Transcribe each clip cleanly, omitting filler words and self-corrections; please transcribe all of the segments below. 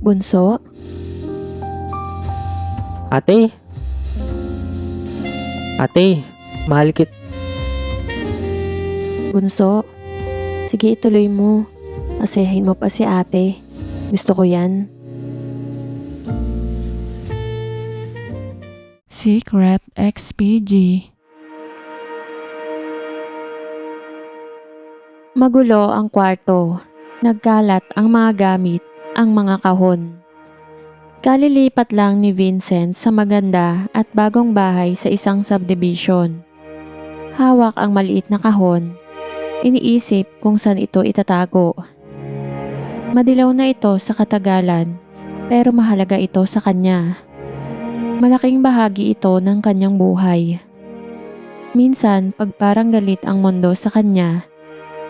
Bunso? Ate, ate, mahal kit. Bunso? Sige, ituloy mo. Asayahin mo pa si ate. Gusto ko yan. Secret XPG. Magulo ang kwarto. Nagkalat ang mga gamit, ang mga kahon. Kalilipat lang ni Vincent sa maganda at bagong bahay sa isang subdivision. Hawak ang maliit na kahon. Iniisip kung saan ito itatago. Madilaw na ito sa katagalan, pero mahalaga ito sa kanya. Malaking bahagi ito ng kanyang buhay. Minsan, pag parang galit ang mundo sa kanya,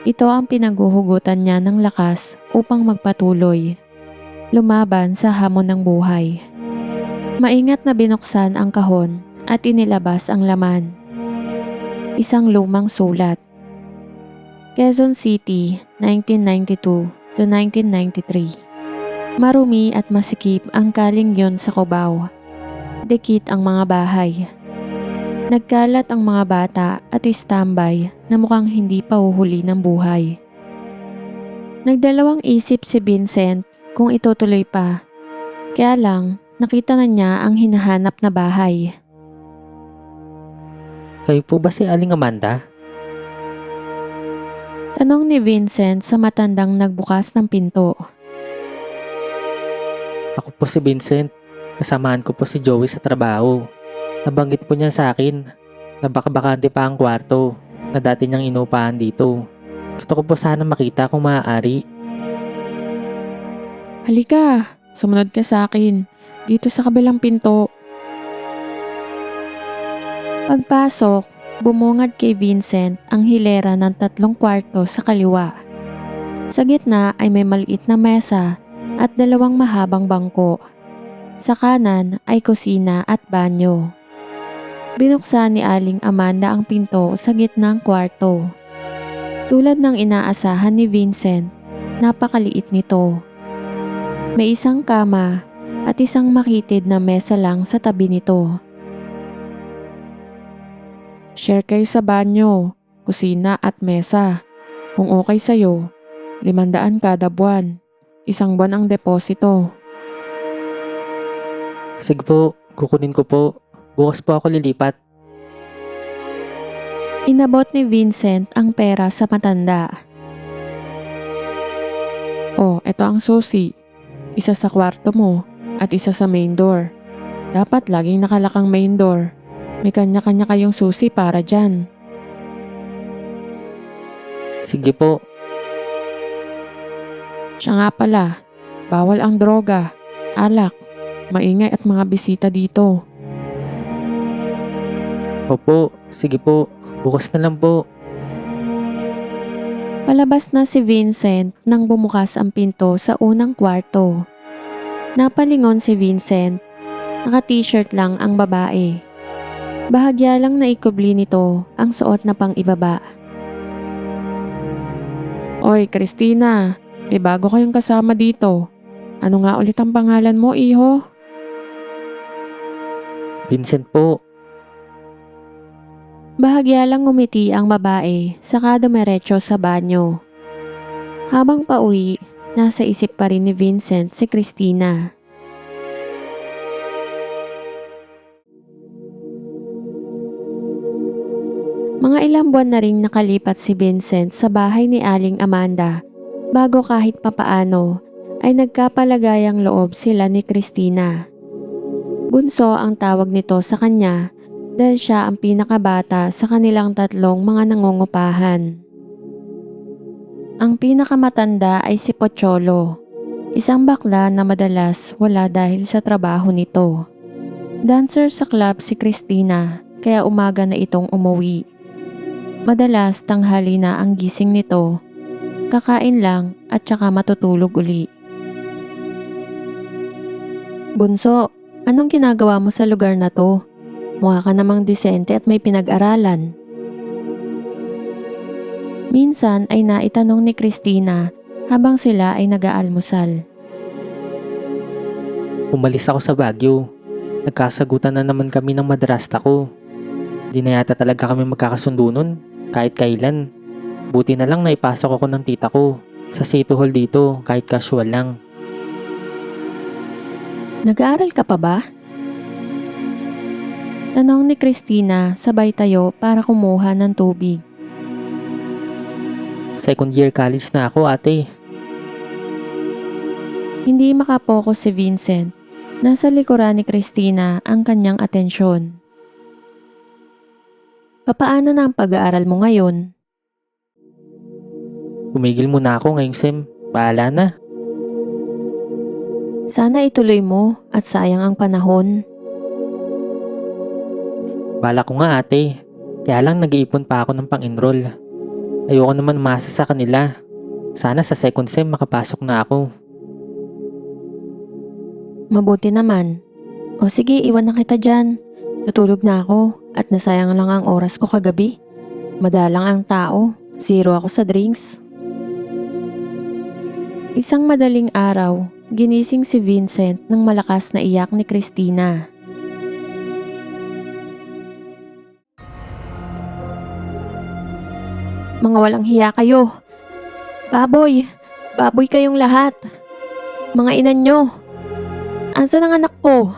ito ang pinaguhugutan niya ng lakas upang magpatuloy, lumaban sa hamon ng buhay. Maingat na binuksan ang kahon at inilabas ang laman. Isang lumang sulat. Quezon City, 1992 to 1993. Marumi at masikip ang kaling yon sa Cubao. Dikit ang mga bahay. Nagkalat ang mga bata at istambay na mukhang hindi pa huhuli ng buhay. Nagdalawang isip si Vincent kung itutuloy pa. Kaya lang, nakita na niya ang hinahanap na bahay. Kayo po ba si Aling Amanda? Tanong ni Vincent sa matandang nagbukas ng pinto. Ako po si Vincent. Kasamahan ko po si Joey sa trabaho. Nabanggit po niya sa akin na baka bakante pa ang kwarto na dati niyang inupahan dito. Gusto ko po sana makita kung maaari. Halika, sumunod ka sa akin. Dito sa kabilang pinto. Pagpasok, bumungad kay Vincent ang hilera ng 3 kwarto sa kaliwa. Sa gitna ay may maliit na mesa at 2 mahabang bangko. Sa kanan ay kusina at banyo. Binuksan ni Aling Amanda ang pinto sa gitnang kwarto. Tulad ng inaasahan ni Vincent, napakaliit nito. May isang kama at isang makitid na mesa lang sa tabi nito. Share kayo sa banyo, kusina at mesa. Kung okay sa'yo, 500 kada buwan. 1 buwan ang deposito. Sige po, kukunin ko po. Bukas po ako lilipat. Inabot ni Vincent ang pera sa matanda. Oh, eto ang susi. Isa sa kwarto mo at isa sa main door. Dapat laging nakalakang main door. May kanya-kanya kayong susi para dyan. Sige po. Siya nga pala, bawal ang droga, alak, maingay at mga bisita dito. Opo, sige po. Bukas na lang po. Palabas na si Vincent nang bumukas ang pinto sa unang kwarto. Napalingon si Vincent. Naka-t-shirt lang ang babae. Bahagya lang naikubli nito ang suot na pang-ibaba. Oy, Christina, may bago kayong kasama dito. Ano nga ulit ang pangalan mo, iho? Vincent po. Bahagya lang ngumiti ang babae saka dumiretso sa banyo. Habang pauwi, nasa isip pa rin ni Vincent si Christina. Mga ilang buwan na ring nakalipat si Vincent sa bahay ni Aling Amanda bago kahit papaano ay nagkapalagayang loob sila ni Christina. Bunso ang tawag nito sa kanya dahil siya ang pinakabata sa kanilang 3 mga nangungupahan. Ang pinakamatanda ay si Pocholo, isang bakla na madalas wala dahil sa trabaho nito. Dancer sa club si Christina kaya umaga na itong umuwi. Madalas tanghali na ang gising nito, kakain lang at saka matutulog uli. Bunso, anong ginagawa mo sa lugar na to? Mukha ka namang disente at may pinag-aralan. Minsan ay naitanong ni Christina habang sila ay nag-aalmusal. Umalis ako sa Baguio. Nagkasagutan na naman kami ng madrasta ko. Di na yata talaga kami magkakasundo nun, kahit kailan. Buti na lang naipasok ako ng tita ko sa City Hall dito, kahit casual lang. Nag-aaral ka pa ba? Tanong ni Christina sabay tayo para kumuha ng tubig. Second year college na ako, ate. Hindi makapokus si Vincent. Nasa likuran ni Christina ang kanyang atensyon. Papaano na ang pag-aaral mo ngayon? Tumigil muna ako ngayong sem. Bahala na. Sana ituloy mo at sayang ang panahon. Bala ko nga, ate. Kaya lang nag-iipon pa ako ng pang-enroll. Ayoko naman umasa sa kanila. Sana sa second sem makapasok na ako. Mabuti naman. O sige, iwan na kita dyan. Tutulog na ako at nasayang lang ang oras ko kagabi. Madalang ang tao. Zero ako sa drinks. Isang madaling araw, ginising si Vincent nang malakas na iyak ni Christina. Mga walang hiya kayo. Baboy! Baboy kayong lahat. Mga inan nyo. Asan ang anak ko?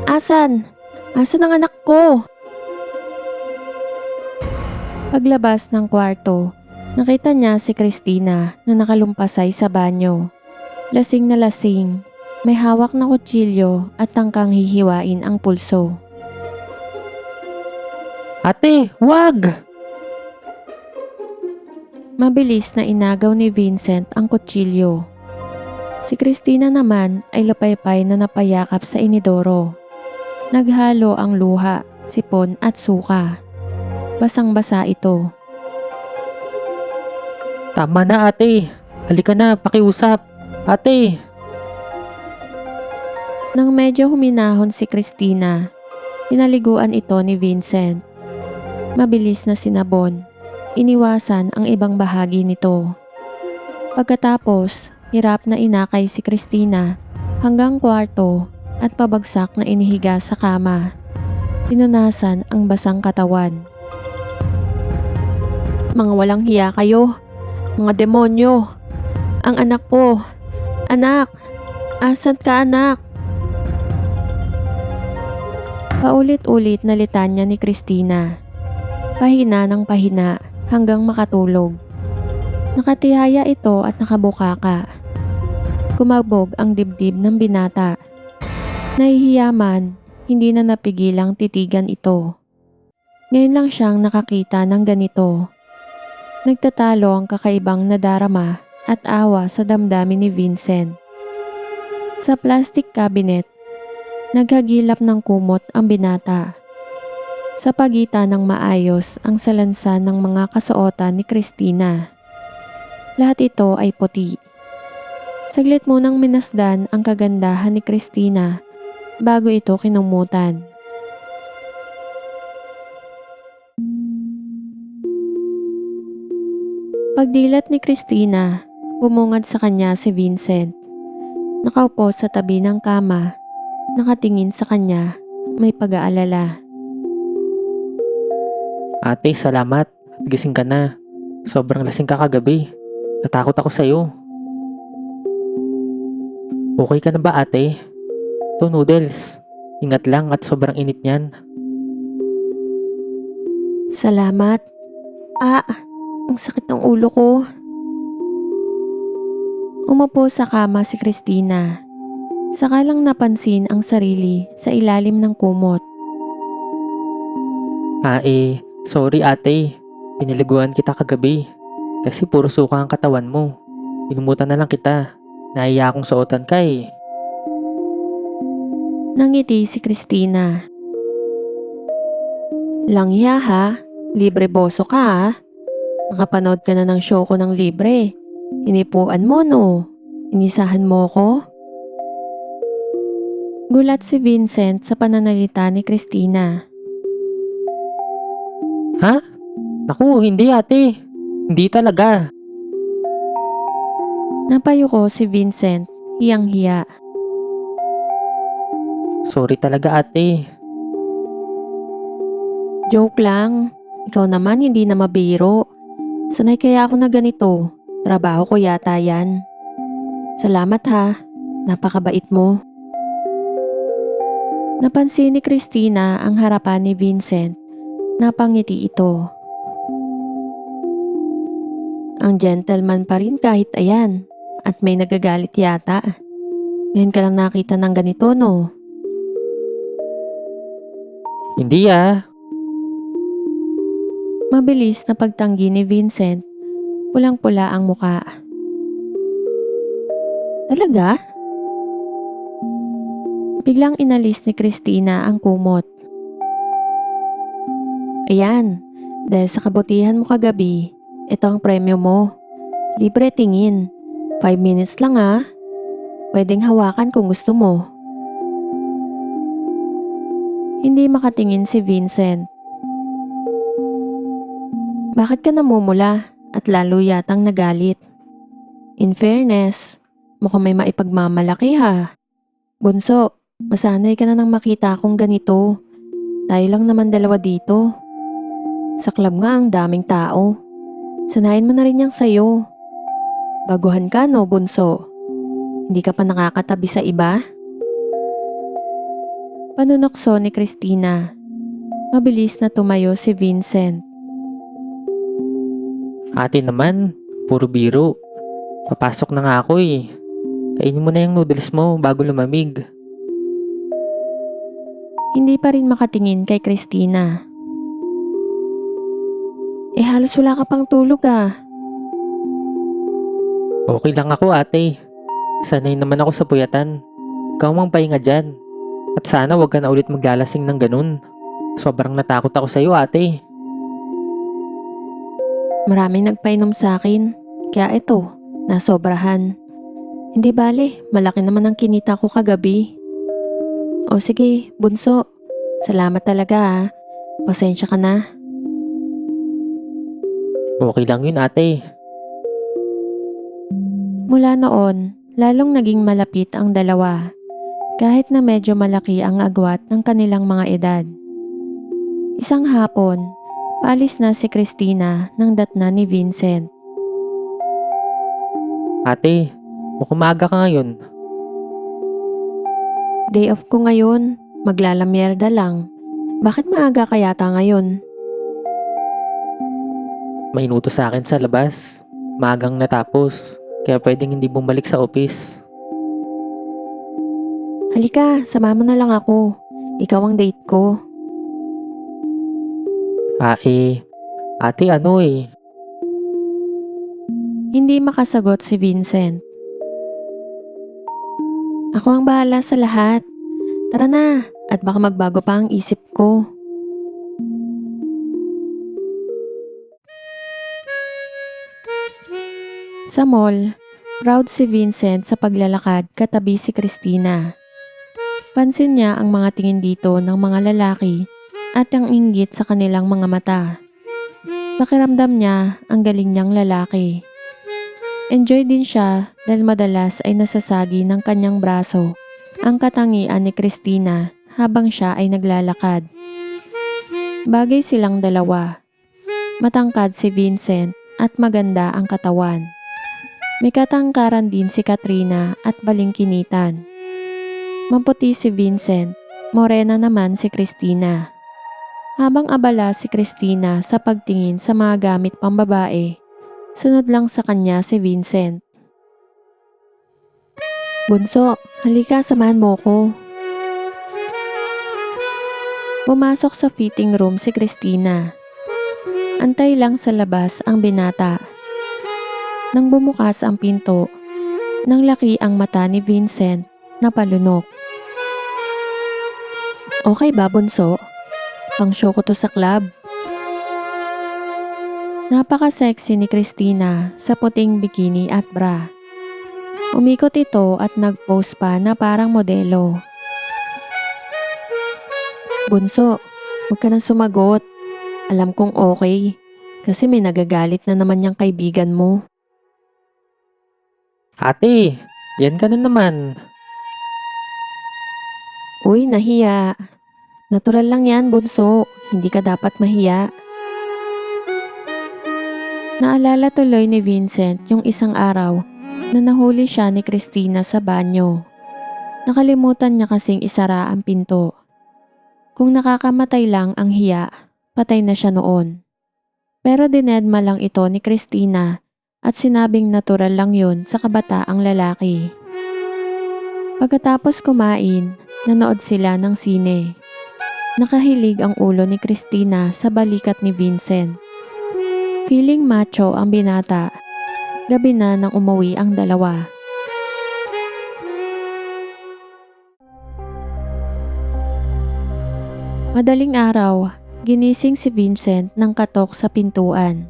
Asan? Asan ang anak ko? Paglabas ng kwarto, nakita niya si Christina na nakalumpasay sa banyo. Lasing na lasing, may hawak na kutsilyo at tangkang hihiwain ang pulso. Ate, wag! Mabilis na inagaw ni Vincent ang kutsilyo. Si Christina naman ay lapaypay na napayakap sa inidoro. Naghalo ang luha, sipon at suka. Basang-basa ito. Tama na, ate. Halika na, pakiusap. Ate! Nang medyo huminahon si Christina, pinaliguan ito ni Vincent. Mabilis na sinabon. Iniwasan ang ibang bahagi nito. Pagkatapos, hirap na inakay si Christina hanggang kwarto at pabagsak na inihiga sa kama. Pinunasan ang basang katawan. Mga walang hiya kayo. Mga demonyo. Ang anak ko. Anak! Asan ka, anak? Paulit-ulit na litanya ni Christina. Pahina ng pahina hanggang makatulog. Nakatihaya ito at nakabukaka. Kumabog ang dibdib ng binata. Nahihiyaman, hindi na napigilang titigan ito. Ngayon lang siyang nakakita ng ganito. Nagtatalo ang kakaibang nadarama at awa sa damdamin ni Vincent. Sa plastic cabinet, naghagilap ng kumot ang binata. Sa pagitan ng maayos ang salansan ng mga kasuotan ni Christina. Lahat ito ay puti. Saglit munang minasdan ang kagandahan ni Christina bago ito kinumutan. Pagdilat ni Christina, bumungad sa kanya si Vincent. Nakaupo sa tabi ng kama, nakatingin sa kanya, may pag-aalala. Ate, salamat. Gising ka na. Sobrang lasing ka kagabi. Natakot ako sa'yo. Okay ka na ba, ate? To noodles. Ingat lang at sobrang init niyan. Salamat. Ang sakit ng ulo ko. Umupo sa kama si Christina. Saka lang napansin ang sarili sa ilalim ng kumot. Sorry ate. Pinaliguan kita kagabi. Kasi puro suka ang katawan mo. Inumutan na lang kita. Nahiya akong suotan ka eh. Nangiti si Christina. Langya ha? Libre boso ka ha? Nakapanood ka na ng show ko ng libre. Inipuan mo no? Inisahan mo ko? Gulat si Vincent sa pananalita ni Christina. Ha? Naku, hindi ate. Hindi talaga. Napayuko si Vincent, hiyang-hiya. Sorry talaga ate. Joke lang. Ikaw naman hindi na mabiro. Sanay kaya ako na ganito. Trabaho ko yata yan. Salamat ha. Napakabait mo. Napansin ni Christina ang harapan ni Vincent. Napangiti ito. Ang gentleman pa rin kahit ayan. At may nagagalit yata. Ngayon ka lang nakita ng ganito, no? Hindi ah. Mabilis na pagtanggi ni Vincent. Pulang-pula ang muka. Talaga? Biglang inalis ni Christina ang kumot. Ayan, dahil sa kabutihan mo kagabi, ito ang premyo mo. Libre tingin. 5 minutes lang ah. Pwedeng hawakan kung gusto mo. Hindi makatingin si Vincent. Bakit ka namumula at lalo yatang nagalit? In fairness, mukhang may maipagmamalaki ha. Bunso, masanay ka na nang makita akong ganito. Tayo lang naman dalawa dito. Sa club nga ang daming tao. Sanayin mo na rin yang sayo. Baguhan ka no, bunso? Hindi ka pa nakakatabi sa iba? Panunokso ni Christina. Mabilis na tumayo si Vincent. Ate naman, puro biro. Papasok na nga ako eh. Kainin mo na yung noodles mo bago lumamig. Hindi pa rin makatingin kay Christina. Halos wala ka pang tulog ah. Okay lang ako ate. Sanay naman ako sa puyatan. Ikaw mang pahinga dyan. At sana wag ka na ulit maglalasing ng ganun. Sobrang natakot ako sa'yo ate. Maraming nagpainom sa akin. Kaya ito, nasobrahan. Hindi bale, malaki naman ang kinita ko kagabi. O sige, bunso. Salamat talaga ha. Pasensya ka na. Okay lang yun ate. Mula noon, lalong naging malapit ang dalawa. Kahit na medyo malaki ang agwat ng kanilang mga edad. Isang hapon, paalis na si Christina nang datna ni Vincent. Ate, mukhang maaga ka ngayon. Day off ko ngayon, maglalamyerda lang. Bakit maaga ka yata ngayon? May inutos sa akin sa labas. Maagang natapos. Kaya pwedeng hindi bumalik sa office. Halika, sama mo na lang ako. Ikaw ang date ko. Ate ano eh. Hindi makasagot si Vincent. Ako ang bahala sa lahat. Tara na, at baka magbago pa ang isip ko. Sa mall, proud si Vincent sa paglalakad katabi si Christina. Pansin niya ang mga tingin dito ng mga lalaki at ang inggit sa kanilang mga mata. Pakiramdam niya ang galing niyang lalaki. Enjoy din siya dahil madalas ay nasasagi ng kanyang braso ang katangian ni Christina habang siya ay naglalakad. Bagay silang dalawa. Matangkad si Vincent at maganda ang katawan. May katangkaran din si Katrina at balingkinitan. Maputi si Vincent, morena naman si Christina. Habang abala si Christina sa pagtingin sa mga gamit pambabae, sunod lang sa kanya si Vincent. Bunso, halika samahan mo ko. Pumasok sa fitting room si Christina. Antay lang sa labas ang binata. Nang bumukas ang pinto, nang laki ang mata ni Vincent na palunok. Okay ba, bunso? Pang-show ko to sa club. Napaka-sexy ni Christina sa puting bikini at bra. Umikot ito at nag-pose pa na parang modelo. Bunso, huwag ka nang sumagot. Alam kong okay, kasi may nagagalit na naman yung kaibigan mo. Ate, yan ka na naman. Uy, nahiya. Natural lang yan, bunso. Hindi ka dapat mahiya. Naalala tuloy ni Vincent yung isang araw na nahuli siya ni Christina sa banyo. Nakalimutan niya kasing isara ang pinto. Kung nakakamatay lang ang hiya, patay na siya noon. Pero dinedma lang ito ni Christina at sinabing natural lang yun sa kabataang lalaki. Pagkatapos kumain, nanood sila ng sine. Nakahilig ang ulo ni Christina sa balikat ni Vincent. Feeling macho ang binata. Gabi na nang umuwi ang dalawa. Madaling araw, ginising si Vincent ng katok sa pintuan.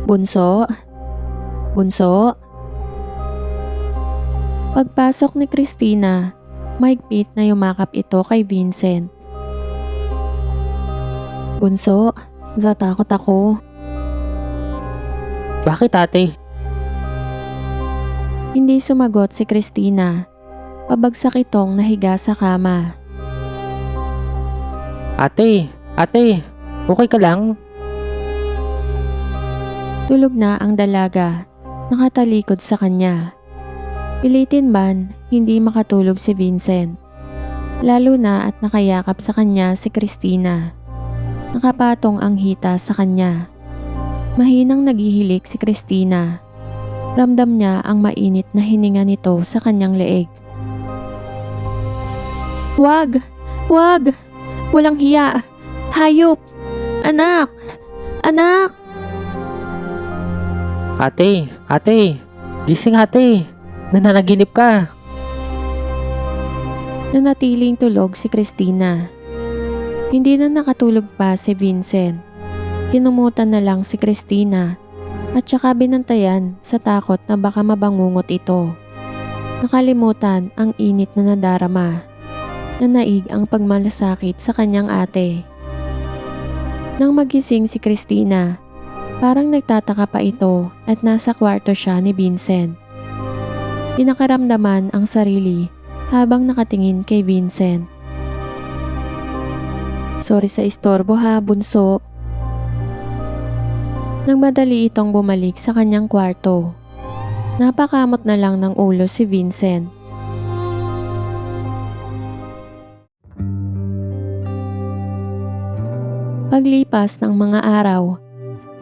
Bunso? Bunso? Pagpasok ni Christina, mahigpit na yumakap ito kay Vincent. Bunso, natatakot ako. Bakit ate? Hindi sumagot si Christina. Pabagsak itong nahiga sa kama. Ate, okay ka lang? Tulog na ang dalaga, nakatalikod sa kanya. Pilitin man, hindi makatulog si Vincent. Lalo na at nakayakap sa kanya si Christina. Nakapatong ang hita sa kanya. Mahinang naghihilik si Christina. Ramdam niya ang mainit na hininga nito sa kanyang leeg. Wag! Wag! Walang hiya! Hayop! Anak! Anak! Ate! Gising ate! Nananaginip ka! Nanatiling tulog si Christina. Hindi na nakatulog pa si Vincent. Kinumutan na lang si Christina at saka binantayan sa takot na baka mabangungot ito. Nakalimutan ang init na nadarama. Nanaig ang pagmalasakit sa kanyang ate. Nang magising si Christina, parang nagtataka pa ito at nasa kwarto siya ni Vincent. Pinakaramdaman ang sarili habang nakatingin kay Vincent. Sorry sa istorbo ha, bunso. Nang madali itong bumalik sa kanyang kwarto, napakamot na lang ng ulo si Vincent. Paglipas ng mga araw,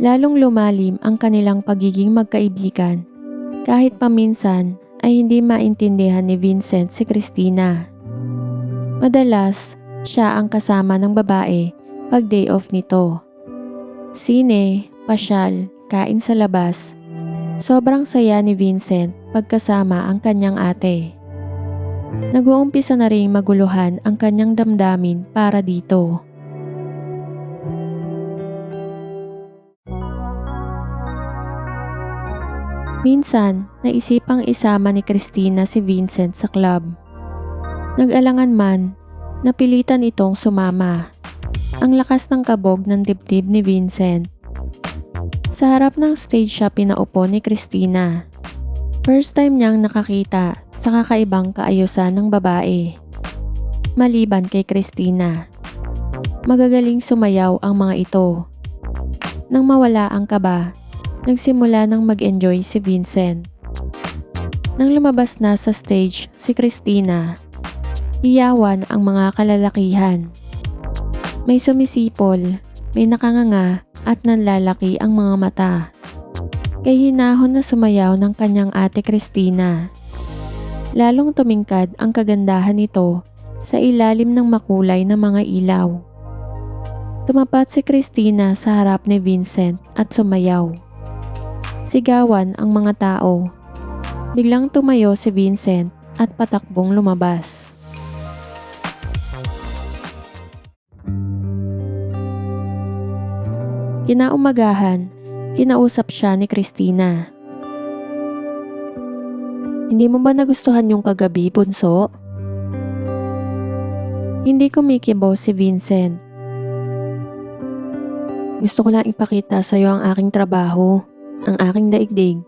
lalong lumalim ang kanilang pagiging magkaibigan kahit paminsan ay hindi maintindihan ni Vincent si Christina. Madalas, siya ang kasama ng babae pag day off nito. Sine, pasyal, kain sa labas. Sobrang saya ni Vincent pagkasama ang kanyang ate. Nag-uumpisa na ring maguluhan ang kanyang damdamin para dito. Minsan, naisipang isama ni Christina si Vincent sa club. Nag-alangan man, napilitan itong sumama. Ang lakas ng kabog ng dibdib ni Vincent. Sa harap ng stage siya pinaupo ni Christina. First time niyang nakakita sa kakaibang kaayusan ng babae. Maliban kay Christina. Magagaling sumayaw ang mga ito. Nang mawala ang kaba, nagsimula nang mag-enjoy si Vincent. Nang lumabas na sa stage si Christina, iyawan ang mga kalalakihan. May sumisipol, may nakanganga at nanlalaki ang mga mata. Kay hinahon na sumayaw ng kanyang ate Christina. Lalong tumingkad ang kagandahan nito sa ilalim ng makulay na mga ilaw. Tumapat si Christina sa harap ni Vincent at sumayaw. Sigawan ang mga tao. Biglang tumayo si Vincent at patakbong lumabas. Kinaumagahan, kinausap siya ni Christina. Hindi mo ba nagustuhan yung kagabi, bunso? Hindi kumikibo si Vincent. Gusto ko lang ipakita sa'yo ang aking trabaho. Ang aking daigdig.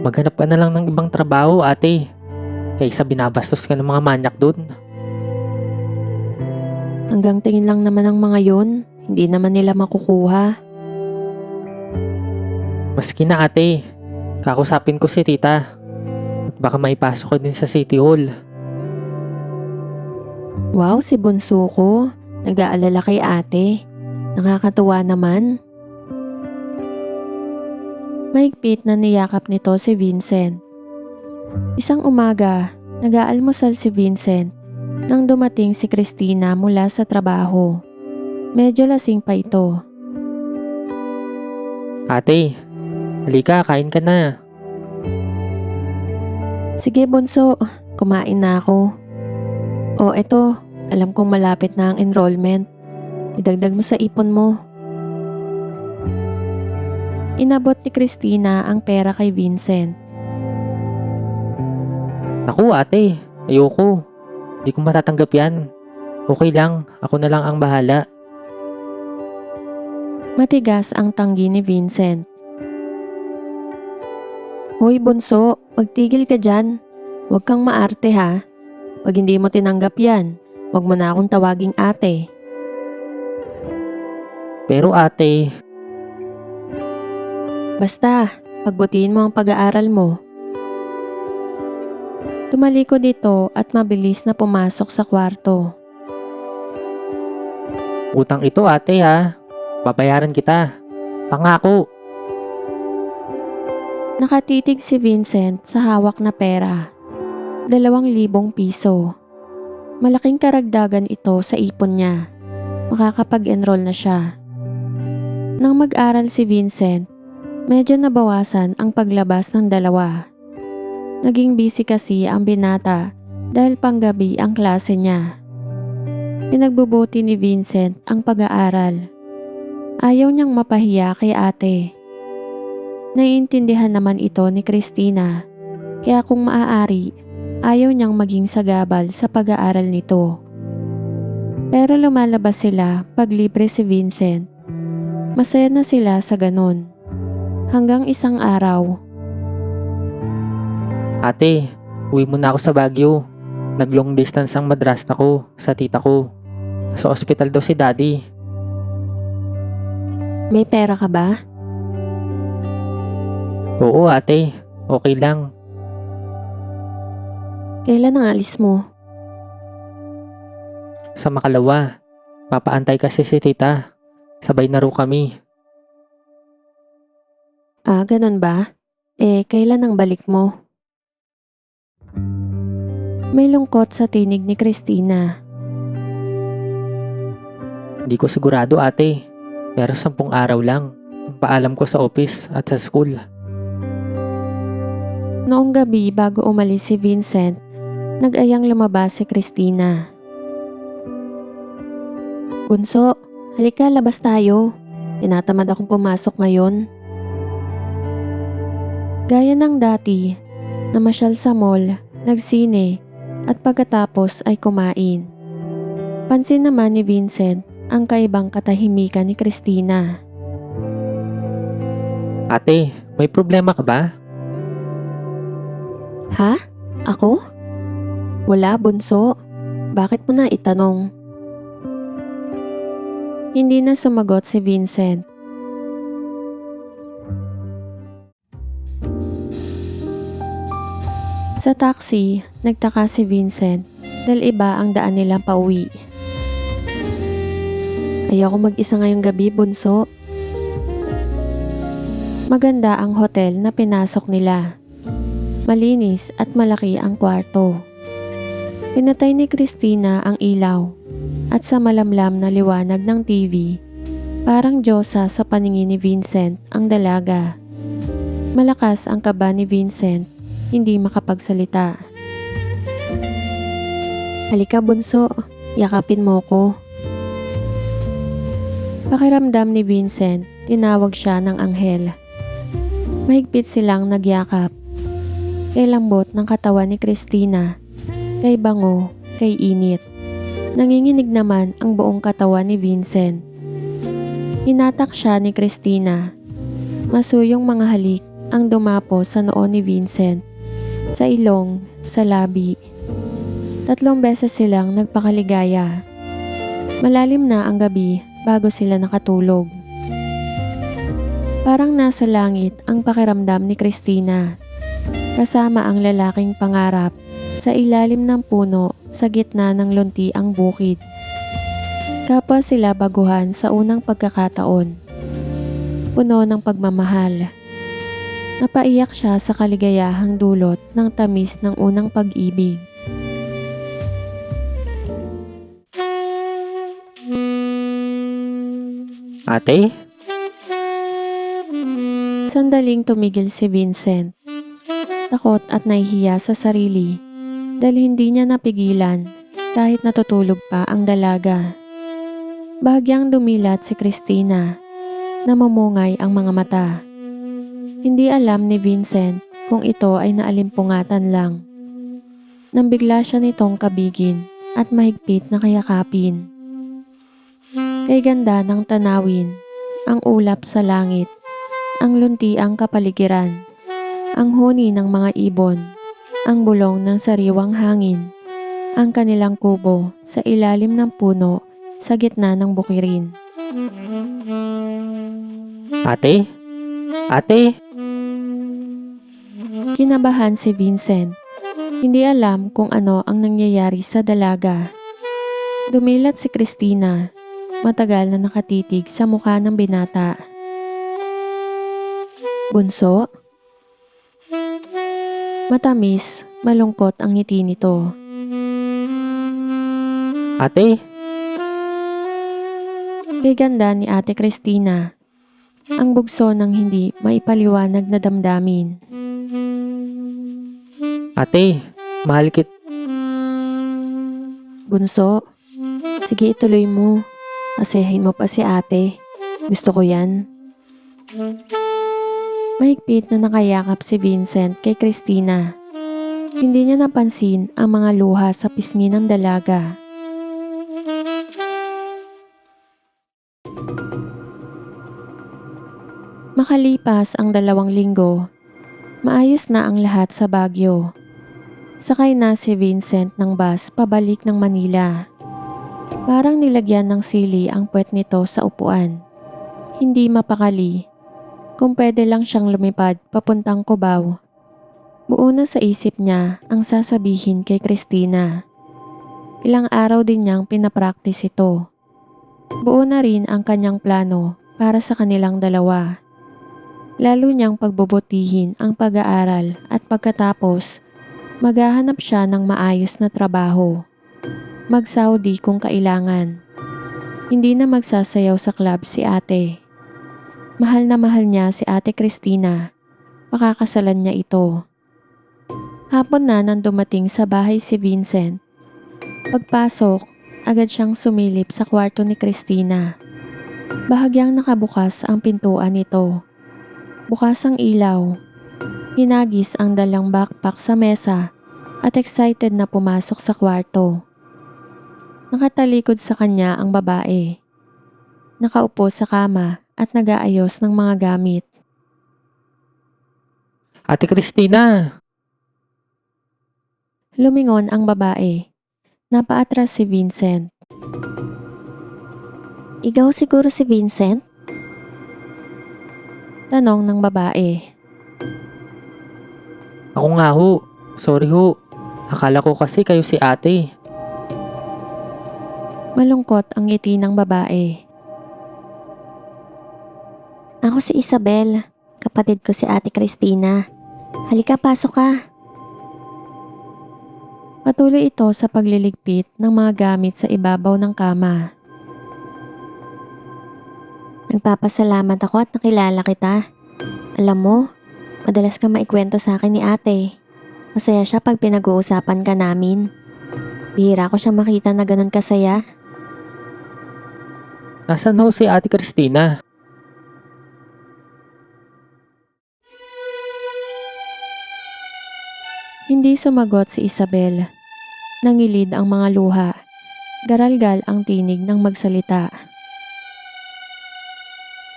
Maghanap ka na lang ng ibang trabaho ate. kaysa binabastos ka ng mga manyak dun. Hanggang tingin lang naman ang mga yun, hindi naman nila makukuha. Maski na ate, kakusapin ko si tita. At baka maipasok ko din sa City Hall. Wow, si bunso ko. Nag-aalala kay ate. Nakakatuwa naman. Mahigpit na niyakap nito si Vincent. Isang umaga, nag-aalmusal si Vincent nang dumating si Christina mula sa trabaho. Medyo lasing pa ito. Ate, halika, kain ka na. Sige bunso, kumain na ako. O eto, alam kong malapit na ang enrollment. Idagdag mo sa ipon mo. Inabot ni Christina ang pera kay Vincent. Naku ate, ayoko. Di ko matatanggap yan. Okay lang, ako na lang ang bahala. Matigas ang tanggi ni Vincent. Hoy bunso, magtigil ka dyan. Huwag kang maarte ha. Pag hindi mo tinanggap yan, huwag mo na akong tawaging ate. Pero ate, Basta, pagbutihin mo ang pag-aaral mo. Tumalikod dito at mabilis na pumasok sa kwarto. utang ito ate ha. Babayaran kita. Pangako. Nakatitig si Vincent sa hawak na pera. 2,000 piso. Malaking karagdagan ito sa ipon niya. Makakapag-enroll na siya. Nang mag-aral si Vincent, medyo nabawasan ang paglabas ng dalawa. Naging busy kasi ang binata dahil panggabi ang klase niya. Pinagbubuti ni Vincent ang pag-aaral. Ayaw niyang mapahiya kay ate. Naiintindihan naman ito ni Christina, kaya kung maaari, ayaw niyang maging sagabal sa pag-aaral nito. Pero lumalabas sila pag libre si Vincent. Masaya na sila sa ganun. Hanggang isang araw, Ate, uwi muna ako sa Baguio. Nag-long distance ang madrasta ko sa tita ko. Sa ospital daw si daddy. may pera ka ba? Oo ate, okay lang. Kailan ang alis mo? Sa Makalawa, papaantay kasi si tita. Sabay na ro kami. Ah, ganun ba? Kailan ang balik mo? May lungkot sa tinig ni Christina. Hindi ko sigurado ate, pero 10 araw lang. Ang paalam ko sa office at sa school. Noong gabi bago umalis si Vincent, nag-ayang lumabas si Christina. Bunso, halika labas tayo. Tinatamad akong pumasok ngayon. Gaya ng dati, namasyal sa mall, nagsine, at pagkatapos ay kumain. Pansin naman ni Vincent ang kaibang katahimikan ni Christina. Ate, may problema ka ba? Ha? Ako? Wala, bunso. Bakit mo na itanong? Hindi na sumagot si Vincent. Sa taxi, nagtaka si Vincent dahil iba ang daan nilang pauwi. Ayoko mag-isa ngayong gabi, bunso. Maganda ang hotel na pinasok nila. Malinis at malaki ang kwarto. Pinatay ni Christina ang ilaw at sa malamlam na liwanag ng TV, parang diyosa sa paningin ni Vincent ang dalaga. Malakas ang kaba ni Vincent, hindi makapagsalita. Halika bunso, yakapin mo ko. Pakiramdam ni Vincent, tinawag siya ng anghel. Mahigpit silang nagyakap. Kay lambot ng katawan ni Christina, kay bango, kay init. Nanginginig naman ang buong katawan ni Vincent. Hinatak siya ni Christina. Masuyong mga halik ang dumapo sa noo ni Vincent. sa ilong, sa labi. 3 beses silang nagpakaligaya. Malalim na ang gabi bago sila nakatulog. Parang nasa langit ang pakiramdam ni Christina. Kasama ang lalaking pangarap sa ilalim ng puno sa gitna ng lunti ang bukid. Kapwa sila baguhan sa unang pagkakataon. Puno ng pagmamahal. Napaiyak siya sa kaligayahang dulot ng tamis ng unang pag-ibig. Ate? Sandaling tumigil si Vincent. Takot at nahihiya sa sarili dahil hindi niya napigilan kahit natutulog pa ang dalaga. Bahagyang dumilat si Christina. Namumungay ang mga mata. Hindi alam ni Vincent kung ito ay naalimpungatan lang. Nang bigla siya nitong kabigin at mahigpit na kayakapin. Kay ganda ng tanawin, ang ulap sa langit, ang lunti ang kapaligiran, ang huni ng mga ibon, ang bulong ng sariwang hangin, ang kanilang kubo sa ilalim ng puno sa gitna ng bukirin. Ate? Ate? Kinabahan si Vincent. Hindi alam kung ano ang nangyayari sa dalaga. Dumilat si Christina. Matagal na nakatitig sa mukha ng binata. Bunso? Matamis, malungkot ang ngiti nito. Ate? Kay ganda ni Ate Christina. Ang bugso ng hindi maipaliwanag na damdamin. Ate, mahal kit... Bunso, sige ituloy mo. Asayahin mo pa si ate. Gusto ko yan. Mahigpit na nakayakap si Vincent kay Christina. Hindi niya napansin ang mga luha sa pisngi ng dalaga. Makalipas ang 2 linggo, maayos na ang lahat sa Baguio. Sakay na si Vincent ng bus pabalik ng Manila. Parang nilagyan ng sili ang puwet nito sa upuan. Hindi mapakali. Kung pwede lang siyang lumipad papuntang Cubao. Buo na sa isip niya ang sasabihin kay Christina. Ilang araw din niyang pinapractice ito. Buo na rin ang kanyang plano para sa kanilang dalawa. Lalo niyang pagbubutihin ang pag-aaral at pagkatapos, maghahanap siya ng maayos na trabaho. Mag-Saudi kung kailangan. Hindi na magsasayaw sa club si ate. Mahal na mahal niya si Ate Christina. Pakakasalan niya ito. Hapon na nang dumating sa bahay si Vincent. Pagpasok, agad siyang sumilip sa kwarto ni Christina. Bahagyang nakabukas ang pintuan nito. Bukas ang ilaw. Hinagis ang dalang backpack sa mesa at excited na pumasok sa kwarto. Nakatalikod sa kanya ang babae. Nakaupo sa kama at nag-aayos ng mga gamit. Ate Christina! Lumingon ang babae. Napaatras si Vincent. Ikaw siguro si Vincent? Tanong ng babae. Ako nga ho. Sorry ho. Akala ko kasi kayo si ate. Malungkot ang ngiti ng babae. Ako si Isabel. Kapatid ko si Ate Christina. Halika, pasok ka. Patuloy ito sa pagliligpit ng mga gamit sa ibabaw ng kama. Nagpapasalamat ako at nakilala kita. Alam mo, madalas ka maikwento sa akin ni ate. Masaya siya pag pinag-uusapan ka namin. Bihira ko siya makita na ganun kasaya. Nasaan ho si Ate Christina? Hindi sumagot si Isabel. Nangilid ang mga luha. Garalgal ang tinig ng magsalita.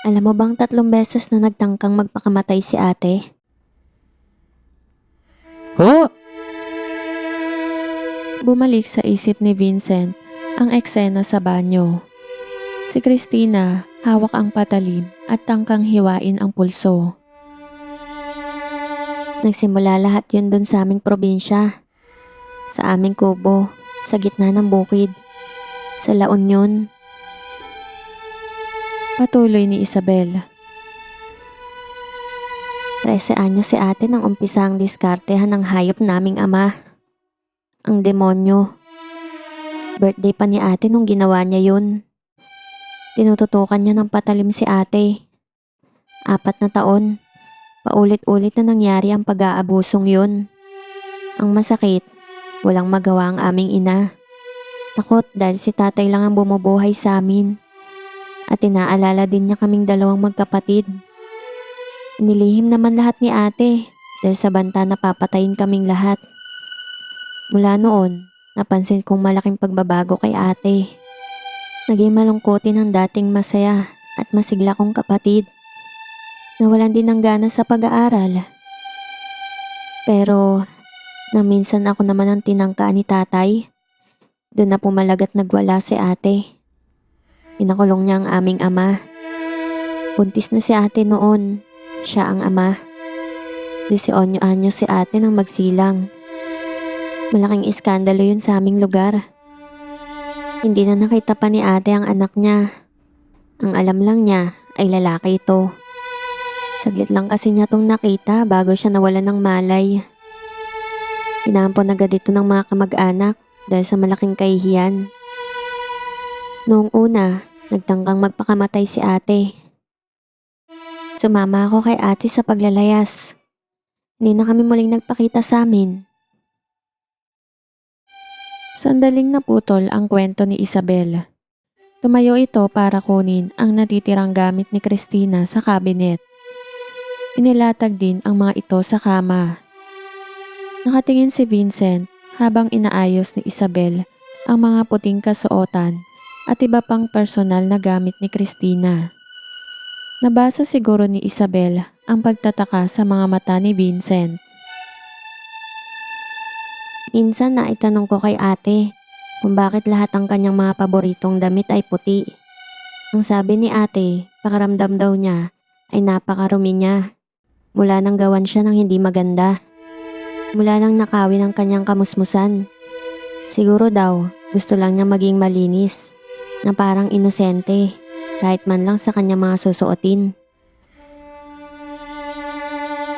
Alam mo bang 3 beses na nagtangkang magpakamatay si ate? po! Bumalik sa isip ni Vincent ang eksena sa banyo. Si Christina hawak ang patalim at tangkang hiwain ang pulso. Nagsimula lahat yun dun sa aming probinsya. Sa aming kubo, sa gitna ng bukid. Sa La Union. Patuloy ni Isabel. 13 anyos si ate nang umpisa ang diskartehan ng hayop naming ama. Ang demonyo. Birthday pa ni ate nung ginawa niya yun. Tinututukan niya ng patalim si ate. 4 na taon. Paulit-ulit na nangyari ang pag-aabusong yun. Ang masakit, walang magawa ang aming ina. Takot dahil si tatay lang ang bumubuhay sa amin. At inaalala din niya kaming dalawang magkapatid. Inilihim naman lahat ni ate dahil sa banta na papatayin kaming lahat. Mula noon, napansin kong malaking pagbabago kay ate. Naging malungkotin ang dating masaya at masigla kong kapatid. Nawalan din ng gana sa pag-aaral. Pero, nang minsan ako naman ang tinangkaan ni tatay, doon na pumalag at nagwala si ate. Pinakulong niya ang aming ama. Buntis na si ate noon. Siya ang ama. 18 anyos si ate nang magsilang. Malaking iskandalo yun sa aming lugar. Hindi na nakita pa ni ate ang anak niya. Ang alam lang niya ay lalaki ito. Saglit lang kasi niya tong nakita bago siya nawalan ng malay. Pinaampon agad ito ng mga kamag-anak dahil sa malaking kahihiyan. Noong una, nagtangkang magpakamatay si ate. Sumama ako kay ate sa paglalayas. Hindi na kami muling nagpakita sa amin. Sandaling naputol ang kwento ni Isabel. Tumayo ito para kunin ang natitirang gamit ni Christina sa cabinet. Inilatag din ang mga ito sa kama. Nakatingin si Vincent habang inaayos ni Isabel ang mga puting kasuotan at iba pang personal na gamit ni Christina. Nabasa siguro ni Isabel ang pagtataka sa mga mata ni Vincent. Minsan na itanong ko kay ate kung bakit lahat ang kanyang mga paboritong damit ay puti. Ang sabi ni ate, pakaramdam daw niya ay napakarumi niya. Mula nang gawan siya ng hindi maganda. Mula nang nakawin ang kanyang kamusmusan. Siguro daw gusto lang niya maging malinis na parang inosente kahit man lang sa kanyang mga susuotin.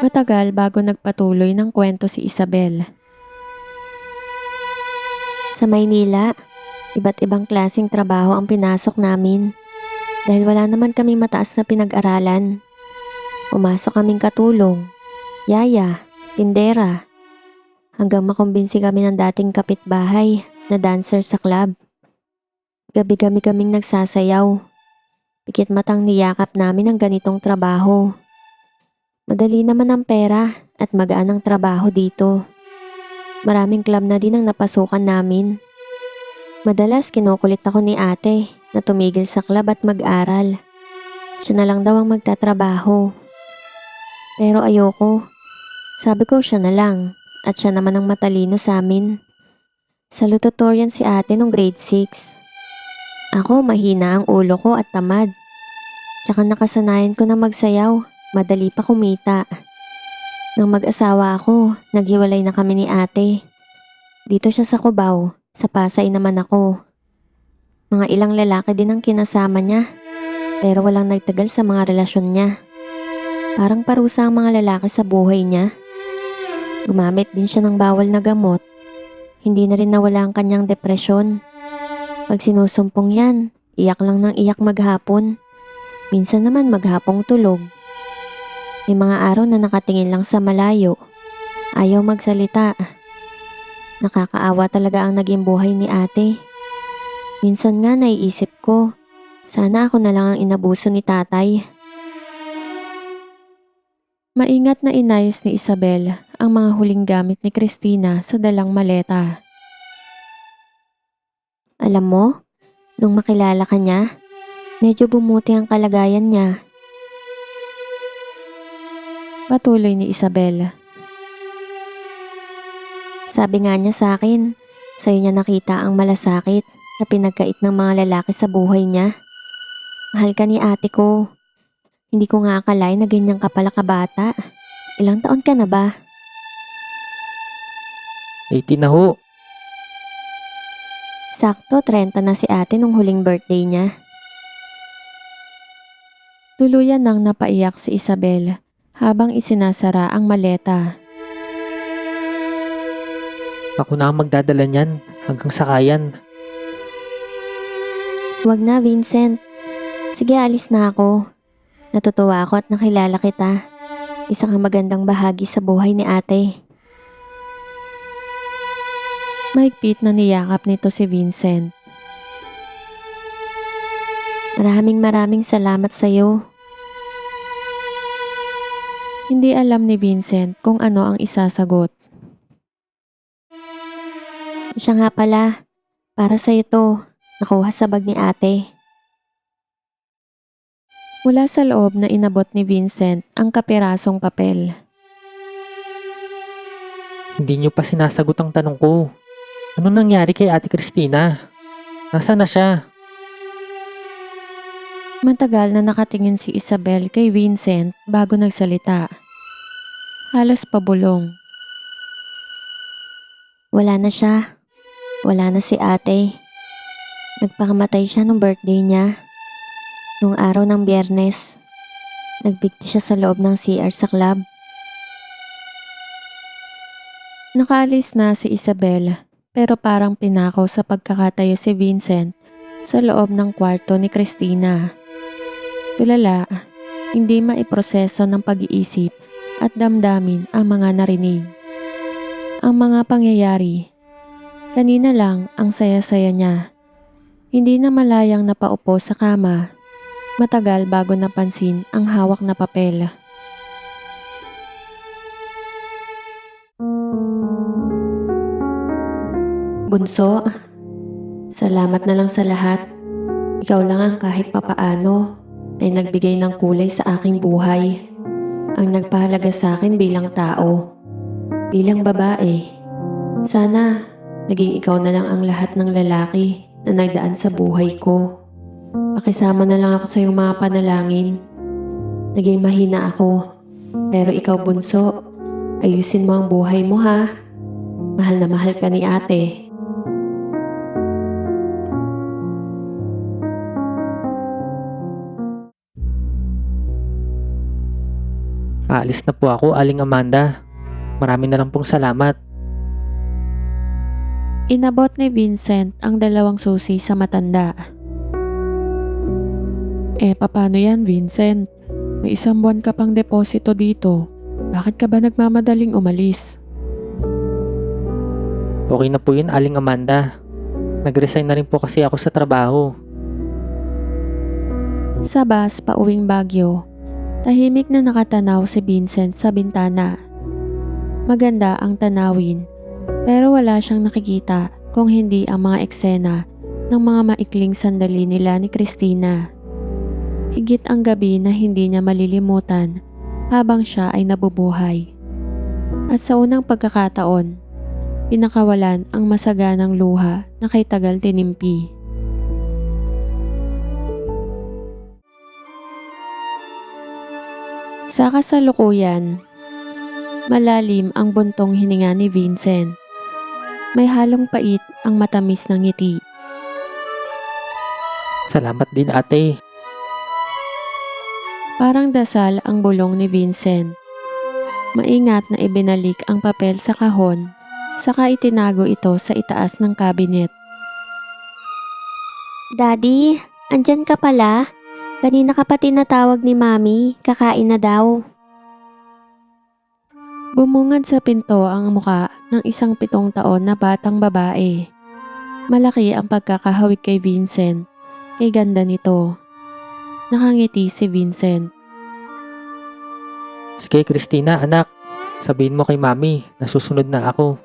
Matagal bago nagpatuloy ng kwento si Isabel. Sa Maynila, iba't ibang klaseng trabaho ang pinasok namin dahil wala naman kaming mataas na pinag-aralan. Pumasok kaming katulong, yaya, tindera, hanggang makumbinsi kami ng dating kapitbahay na dancer sa club. Gabi-gabi kaming nagsasayaw. Pikit matang niyakap namin ang ganitong trabaho. Madali naman ang pera at magaan ang trabaho dito. Maraming club na din ang napasukan namin. Madalas kinukulit ako ni ate na tumigil sa club at mag-aral. Siya na lang daw ang magtatrabaho. Pero ayoko. Sabi ko siya na lang at siya naman ang matalino sa amin. Salutatorian si ate nung grade 6. Ako mahina ang ulo ko at tamad. Tsaka nakasanayan ko na magsayaw, madali pa kumita. Nang mag-asawa ako, naghiwalay na kami ni ate. Dito siya sa Cubao, sa Pasay naman ako. Mga ilang lalaki din ang kinasama niya, pero walang nagtagal sa mga relasyon niya. Parang parusa ang mga lalaki sa buhay niya. Gumamit din siya ng bawal na gamot. Hindi na rin nawala ang kanyang depresyon. Pag sinusumpong yan, iyak lang ng iyak maghapon. Minsan naman maghapong tulog. May mga araw na nakatingin lang sa malayo. Ayaw magsalita. Nakakaawa talaga ang naging buhay ni ate. Minsan nga naiisip ko, sana ako na lang ang inabuso ni tatay. Maingat na inayos ni Isabel ang mga huling gamit ni Christina sa dalang maleta. Alam mo, nung makilala ka niya, medyo bumuti ang kalagayan niya. Patuloy ni Isabel. Sabi nga niya sa akin, sa'yo niya nakita ang malasakit na pinagkait ng mga lalaki sa buhay niya. Mahal ka ni ate ko. Hindi ko nga akalain na ganyan ka pala kabata. Ilang taon ka na ba? 18 na ho. Sakto, 30 na si ate nung huling birthday niya. Tuluyan nang napaiyak si Isabel habang isinasara ang maleta. Ako na ang magdadala niyan hanggang sakayan. Huwag na, Vincent. Sige, alis na ako. Natutuwa ako at nakilala kita. Isa kang magandang bahagi sa buhay ni ate. Mahigpit na niyakap nito si Vincent. Maraming salamat sa'yo. Hindi alam ni Vincent kung ano ang isasagot. Siya nga pala, para sa'yo to. Nakuha sa bag ni ate. Mula sa loob na inabot ni Vincent ang kapirasong papel. Hindi niyo pa sinasagot ang tanong ko. Ano nangyari kay Ate Christina? Nasaan na siya? Matagal na nakatingin si Isabel kay Vincent bago nagsalita. Halos pabulong. Wala na siya. Wala na si ate. Nagpakamatay siya nung birthday niya. Nung araw ng Biyernes. Nagbigti siya sa loob ng CR sa club. Nakaalis na si Isabel pero parang pinakaw sa pagkakatayo si Vincent sa loob ng kwarto ni Christina. Tulala, hindi maiproseso ng pag-iisip at damdamin ang mga narinig. Ang mga pangyayari. Kanina lang ang saya-saya niya. Hindi na malayang napaupo sa kama. Matagal bago napansin ang hawak na papel. Bunso, salamat na lang sa lahat. Ikaw lang ang kahit papaano ay nagbigay ng kulay sa aking buhay. Ang nagpahalaga sa akin bilang tao. Bilang babae. Sana naging ikaw na lang ang lahat ng lalaki na nagdaan sa buhay ko. Pakisama na lang ako sa iyong mga panalangin. Naging mahina ako. Pero ikaw bunso, ayusin mo ang buhay mo ha. Mahal na mahal ka ni ate. Aalis na po ako, Aling Amanda. Marami na lang pong salamat. Inabot ni Vincent ang dalawang susi sa matanda. Paano yan, Vincent? May 1 buwan ka pang deposito dito. Bakit ka ba nagmamadaling umalis? Okay na po yun, Aling Amanda. Nag-resign na rin po kasi ako sa trabaho. Sa bus pauwing Baguio, tahimik na nakatanaw si Vincent sa bintana. Maganda ang tanawin, pero wala siyang nakikita kung hindi ang mga eksena ng mga maikling sandali nila ni Christina. Higit ang gabi na hindi niya malilimutan habang siya ay nabubuhay. At sa unang pagkakataon, pinakawalan ang masaganang luha na kay tagal tinimpi. Sa kasalukuyan, malalim ang buntong hininga ni Vincent. May halong pait ang matamis ng ngiti. Salamat din, ate. Parang dasal ang bulong ni Vincent. Maingat na ibinalik ang papel sa kahon, saka itinago ito sa itaas ng kabinet. Daddy, andyan ka pala? Kanina ka pa tinatawag ni Mami. Kakain na daw. Bumungad sa pinto ang muka ng isang 7 taon na batang babae. Malaki ang pagkakahawig kay Vincent. Kay ganda nito. Nakangiti si Vincent. Sige, Christina, anak. Sabihin mo kay Mami na susunod na ako.